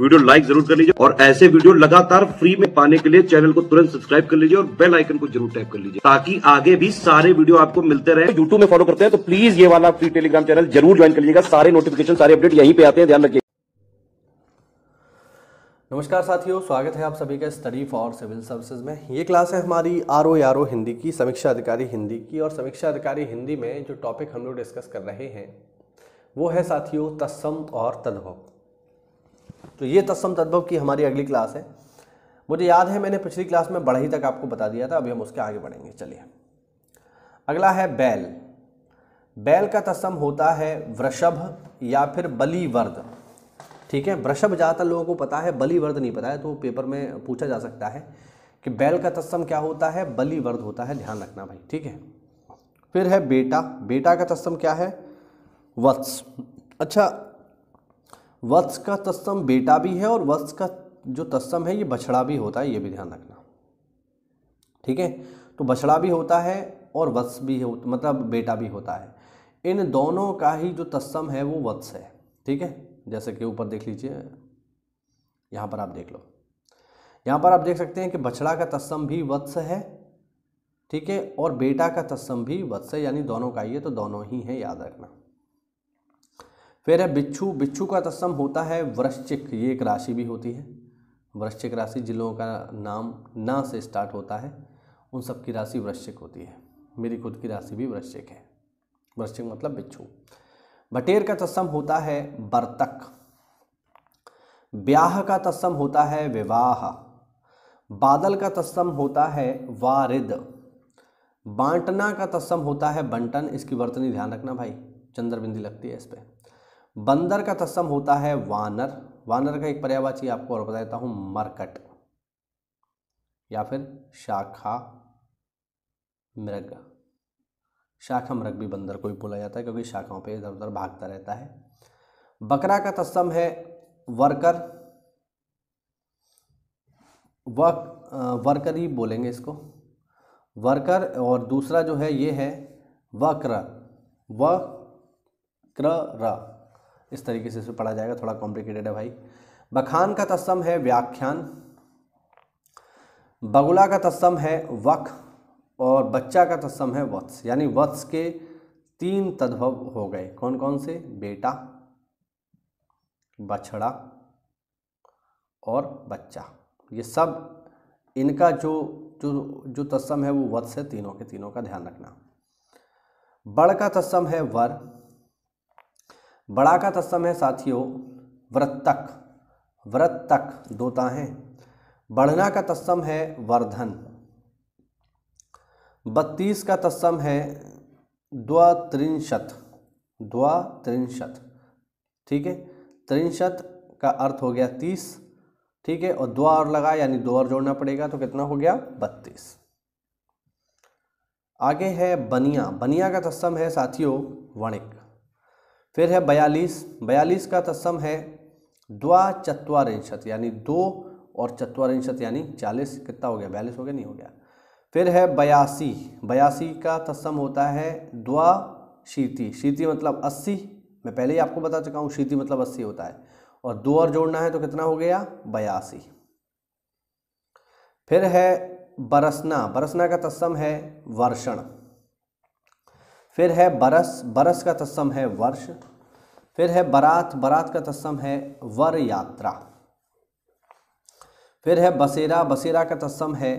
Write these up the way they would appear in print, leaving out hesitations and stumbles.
Video like जरूर कर लीजिए और ऐसे वीडियो लगातार फ्री में पाने के लिए चैनल को तुरंत सब्सक्राइब कर लीजिए और बेल आइकन को जरूर टैप कर लीजिए ताकि आगे भी सारे वीडियो आपको मिलते रहे। यूट्यूब में फॉलो करते हैं तो प्लीज ये वाला फ्री टेलीग्राम चैनल जरूर ज्वाइन कर लीजिएगा। सारे नोटिफिकेशन सारे अपडेट यहीं पे आते हैं, ध्यान रखिए। नमस्कार साथियों, स्वागत है आप सभी का स्टडी फॉर सिविल सर्विसेज में। ये क्लास है हमारी आरओ हिंदी की, समीक्षा अधिकारी हिंदी की। और समीक्षा अधिकारी हिंदी में जो टॉपिक हम लोग डिस्कस कर रहे हैं वो है साथियों तत्सम और तद्भव। तो ये तत्सम तद्भव की हमारी अगली क्लास है। मुझे याद है मैंने पिछली क्लास में बढ़ई तक आपको बता दिया था, अभी हम उसके आगे बढ़ेंगे। चलिए, अगला है बैल। बैल का तत्सम होता है वृषभ या फिर बलिवर्द। ठीक है, वृषभ ज़्यादातर लोगों को पता है, बलिवर्द नहीं पता है, तो पेपर में पूछा जा सकता है कि बैल का तत्सम क्या होता है, बलिवर्द होता है, ध्यान रखना भाई। ठीक है, फिर है बेटा। बेटा का तत्सम क्या है, वत्स। अच्छा, वत्स का तत्सम बेटा भी है और वत्स का जो तत्सम है ये बछड़ा भी होता है, ये भी ध्यान रखना। ठीक है, तो बछड़ा भी होता है और वत्स भी हो, मतलब बेटा भी होता है। इन दोनों का ही जो तत्सम है वो वत्स है। ठीक है, जैसे कि ऊपर देख लीजिए, यहाँ पर आप देख लो, यहाँ पर आप देख सकते हैं कि बछड़ा का तत्सम भी वत्स है। ठीक है, और बेटा का तत्सम भी वत्स है, यानी दोनों का ही है, तो दोनों ही है, याद रखना। फिर है बिच्छू। बिच्छू का तत्सम होता है वृश्चिक। ये एक राशि भी होती है, वृश्चिक राशि। जिन लोगों का नाम ना से स्टार्ट होता है उन सब की राशि वृश्चिक होती है। मेरी खुद की राशि भी वृश्चिक है। वृश्चिक मतलब बिच्छू। बटेर का तत्सम होता है बर्तक। ब्याह का तत्सम होता है विवाह। बादल का तत्सम होता है वारिद। बांटना का तत्सम होता है बंटन। इसकी वर्तनी ध्यान रखना भाई, चंद्र बिंदी लगती है इस पे। बंदर का तत्सम होता है वानर। वानर का एक पर्यायवाची आपको और बता देता हूं, मरकट या फिर शाखा मृग। शाखा मृग भी बंदर को ही बोला जाता है क्योंकि शाखाओं पे इधर उधर भागता रहता है। बकरा का तत्सम है वर्कर। वर्कर ही बोलेंगे इसको, वर्कर। और दूसरा जो है ये है वक्र। वक्र, इस तरीके से इसे पढ़ा जाएगा, थोड़ा कॉम्प्लिकेटेड है भाई। बखान का तत्सम है व्याख्यान। बगुला का तत्सम है वक और बच्चा का तत्सम है वत्स। यानी वत्स के 3 तद्भव हो गए। कौन कौन से, बेटा, बछड़ा और बच्चा। ये सब इनका जो जो जो तत्सम है वो वत्स है, तीनों के तीनों का ध्यान रखना। बड़ का तत्सम है वर। बड़ा का तत्सम है साथियों वृत्तक। वृत्तक दोता हैं। बढ़ना का तत्सम है वर्धन। 32 का तत्सम है द्वात्रिंशत। द्वात्रिंशत, ठीक है, त्रिंशत का अर्थ हो गया 30। ठीक है, और द्वा और लगा यानी 2 और जोड़ना पड़ेगा, तो कितना हो गया 32। आगे है बनिया। बनिया का तत्सम है साथियों वणिक। फिर है 42। 42 का तत्सम है द्वाचत्वारिंशत, यानी 2 और चत्वारिंशत यानी 40। कितना हो गया, 42 हो गया, नहीं हो गया। फिर है 82। 82 का तत्सम होता है द्वाशीति। शीति मतलब 80, मैं पहले ही आपको बता चुका हूँ, शीति मतलब 80 होता है, और 2 और जोड़ना है तो कितना हो गया 82। फिर है बरसना। बरसना का तत्सम है वर्षण। फिर है बरस। बरस का तत्सम है वर्ष। फिर है बारात। बारात का तत्सम है वर यात्रा। फिर है बसेरा। बसेरा का तत्सम है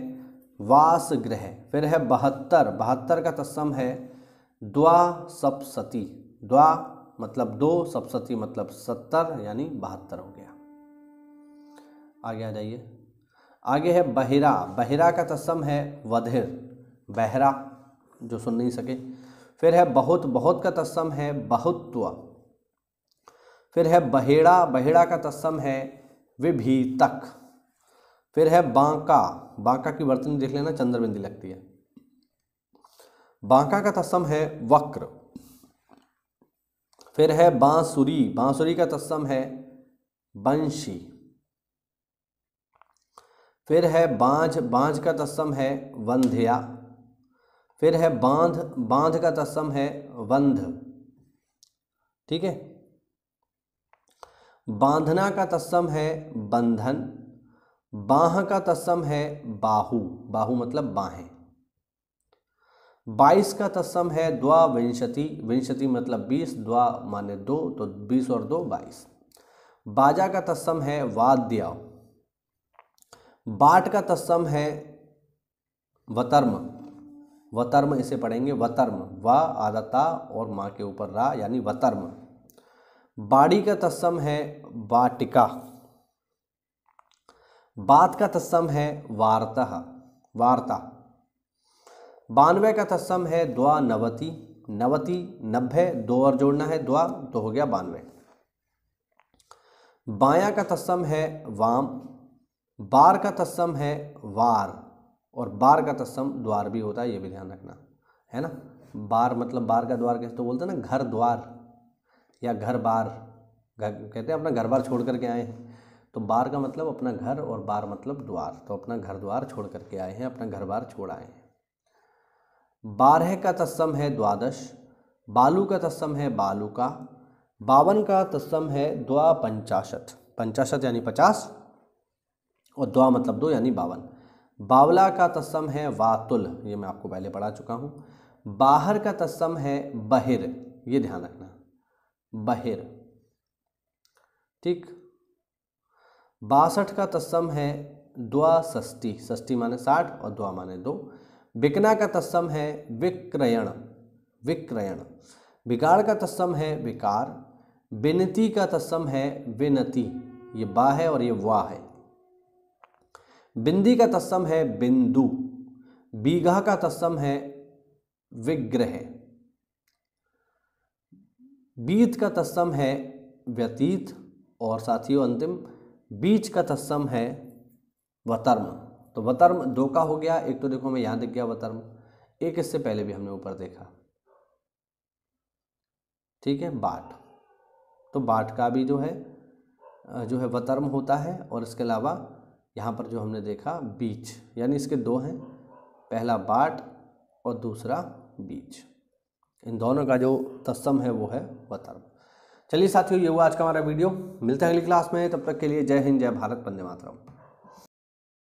वास गृह। फिर है 72। 72 का तत्सम है द्वा सप्तशती। द्वा मतलब 2, सप्तशती मतलब 70, यानी 72 हो गया। आगे आ जाइए। आगे है बहिरा। बहिरा का तत्सम है वधिर। बहरा जो सुन नहीं सके। फिर है बहुत। बहुत का तत्सम है बहुत्व। फिर है बहेड़ा। बहेड़ा का तत्सम है विभीतक। फिर है बांका। बांका की वर्तनी देख लेना, चंद्र बिंदी लगती है। बांका का तत्सम है वक्र। फिर है बांसुरी। बांसुरी का तत्सम है बंशी। फिर है बांझ। बांझ का तत्सम है वंध्या। फिर है बांध। बांध का तत्सम है वंध। ठीक है, बांधना का तत्सम है बंधन। बाह का तत्सम है बाहु, बाहु मतलब बाहें। 22 का तत्सम है द्वाविंशति, विंशति मतलब 20, द्वा माने 2, तो 20 और 2 22। बाजा का तत्सम है वाद्य। बाट का तत्सम है वतर्म, वतर्म इसे पढ़ेंगे वतर्म, वा आदता और माँ के ऊपर रा यानी वतर्म। बाड़ी का तत्सम है वाटिका। बात का तत्सम है वार्तः, वार्ता। 92 का तत्सम है द्वानवति, नवति 90, 2 और जोड़ना है द्वा तो हो गया 92। बायां का तत्सम है वाम। बार का तत्सम है वार, और बार का तत्सम द्वार भी होता है, ये भी ध्यान रखना है ना। बार मतलब बार का द्वार कैसे तो बोलते हैं ना, घर द्वार या घर बार, घर कहते हैं अपना घर बार छोड़ करके आए हैं, तो बार का मतलब अपना घर और बार मतलब द्वार, तो अपना घर द्वार छोड़ करके आए हैं, अपना घर बार छोड़ आए हैं। 12 का तत्सम है द्वादश। बालू का तत्सम है बालूका। 52 का तत्सम है द्वापंचाशत, पंचाशत यानी 50 और द्वा मतलब 2 यानी 52। बावला का तत्सम है वातुल, ये मैं आपको पहले पढ़ा चुका हूँ। बाहर का तत्सम है बहिर, ये ध्यान रखना बहिर, ठीक। 62 का तत्सम है द्वाषष्टि, षष्टि माने 60 और द्वा माने 2। बिकना का तत्सम है विक्रयण, विक्रयण। बिगाड़ का तत्सम है विकार। विनती का तत्सम है विनति, ये बा है और ये वा है। बिंदी का तत्सम है बिंदु। बीघा का तत्सम है विग्रह। बीत का तत्सम है व्यतीत, और साथियों अंतिम बीच का तत्सम है वतर्म। तो वतर्म 2 का हो गया, एक तो देखो मैं यहाँ दिख गया वतर्म, एक इससे पहले भी हमने ऊपर देखा, ठीक है, बाट। तो बाट का भी जो है वतर्म होता है, और इसके अलावा यहाँ पर जो हमने देखा बीच, यानी इसके 2 हैं, पहला बाट और दूसरा बीच, इन दोनों का जो तत्सम है वो है वतर्म। चलिए साथियों, ये हुआ आज का हमारा वीडियो, मिलते हैं अगली क्लास में, तब तक के लिए जय हिंद, जय भारत, वंदे मातरम।